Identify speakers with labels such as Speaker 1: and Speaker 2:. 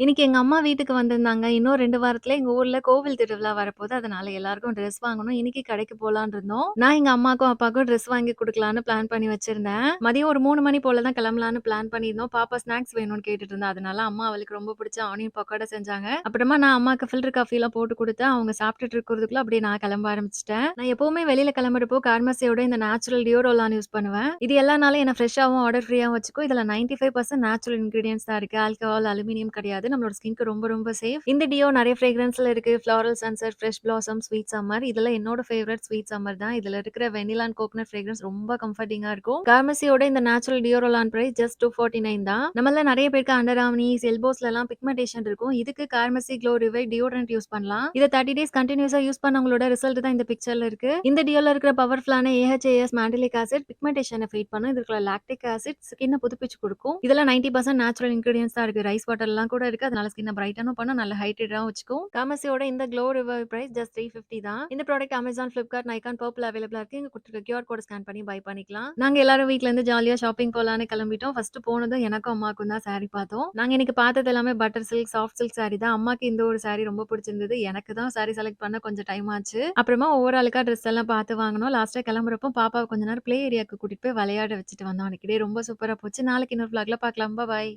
Speaker 1: இன்னைக்கு எங்க அம்மா வீட்டுக்கு வந்திருந்தாங்க. இன்னும் 2 வாரத்துல எங்க ஊர்ல கோவில் திருவிழா வரப்போது. அதனால எல்லாருக்கும் ட்ரெஸ் வாங்கணும். இன்னைக்கு கடைக்கு போலான்னு இருந்தோம். நான் எங்க அம்மாக்கும், அப்பாவுக்கும் ட்ரெஸ் வாங்கி குடுக்கலான்னு பிளான் பண்ணி வச்சிருந்தேன். மதியம் ஒரு 3 மணி போல தான் கிளம்பலான்னு பிளான் பண்ணியிருந்தோம். பாப்பா ஸ்நாக்ஸ் வேணும்னு கேட்டுட்டு இருந்தா. அதனால அம்மா அவளுக்கு ரொம்ப பிடிச்ச ஆனியன் பக்கோடா செஞ்சாங்க. அப்புறமா நான் அம்மாக்கு ஃபில்டர் காஃபிலாம் போட்டு குடுத்தேன். அவங்க சாப்பிட்டுட்டு இருக்கிறதுக்குள்ள அப்படியே நான் கிளம்ப ஆரம்பிச்சுட்டேன். நான் எப்பவுமே வெளியில கிளம்புறப்போ கார்மசியோட இந்த நேச்சுரல் டியோரோலான் யூஸ் பண்ணுவேன். இது எல்லா நாளும் என்ன ஃப்ரெஷ்ஷாவும், ஆர்டர் ஃப்ரீயாவும் வச்சுக்கும். இதுல 95% நேச்சுரல் இன்கிரீடியன்ட்ஸ் தான் இருக்கு. ஆல்கஹால், அலுமினியம் கிடையாது. நம்மளோட ஸ்கின்க்கு ரொம்ப ரொம்ப சேஃப். இந்த டியோ நெறைய ஃப்ரேக்ரன்ஸ்ல இருக்கு. Floral sunset, fresh blossom, sweet summer. இதுல என்னோட ஃபேவரைட் ஸ்வீட் சம்மர் தான். இதுல இருக்கிற வெனிலா அண்ட் கோகனட் ஃப்ரேக்ரன்ஸ் ரொம்ப கம்ஃபர்டிங்கா இருக்கும். கார்மசியோட இந்த நேச்சுரல் டியோரோலான் பிரைஸ் ஜஸ்ட் 249 தான். நம்மள நெறைய பேருக்கு அண்டர் ஆர்ம்ஸ், எல்போஸ்லலாம் பிக்மெண்டேஷன் இருக்கும். இதுக்கு கார்மசி க்ளோ ரிவைவ் டியோடரண்ட் யூஸ் பண்ணலாம். இத 30 டேஸ் கன்டினியூஸா யூஸ் பண்ணவங்களோட ரிசல்ட் தான் இந்த பிக்சர்ல இருக்கு. இந்த டியோல இருக்கிற பவர்ஃபுல்லான AHAS மாண்டிலிக் ஆசிட் பிக்மெண்டேஷன ஃபைட் பண்ணும். இதுல இருக்கிற லாக்டிக் ஆசிட் ஸ்கின்ன புதுப்பிச்சு குடுக்கும். இதுல 90% நேச்சுரல் இன்கிரீடியன்ட்ஸ் தான் இருக்கு. ரைஸ் வாட்டர்லாம் கூட இருக்கு. அதனால ஸ்கின்ன பிரைட்டனும் பண்ணும். நல்ல ஹைட்ரேட்டாவும் வச்சுக்கும். காமசியோட இந்த க்ளோ ரிவைவ் பிரைஸ் ஜஸ்ட் 350 தான். இந்த product Amazon, Flipkart, Nykaa, Purple அவைலபிளா இருக்கு. இங்க குடுத்துருக்க QR கோட ஸ்கேன் பண்ணி பை பண்ணிக்கலாம். நாங்க எல்லாரும் வீட்ல இருந்து ஜாலியா ஷாப்பிங் போலான்னு கிளம்பிட்டோம். ஃபர்ஸ்ட் போனதும் எனக்கும் அம்மாக்கும் தான் சாரி பார்த்தோம். நாங்க இன்னைக்கு பார்த்தது எல்லாமே butter silk, soft silk sorry தான். அம்மாக்கு இந்த ஒரு சாரி ரொம்ப பிடிச்சிருந்தது. எனக்கு தான் சாரி செலக்ட் பண்ண கொஞ்சம் டைம் ஆச்சு. அப்புறமா ஒவ்வொரு ஆளுக்கா ட்ரெஸ் எல்லாம் பார்த்து வாங்கணும். லாஸ்ட்டா கிளம்புறப்போ பாப்பாவ கொஞ்ச நேரம் ப்ளே ஏரியாக்கு கூட்டிட்டு போய் விளையாட வச்சுட்டு வந்தோம். அன்னைக்கு டே ரொம்ப சூப்பரா போச்சு. நாளைக்கு இன்னொரு vlogல பார்க்கலாம். பாய்.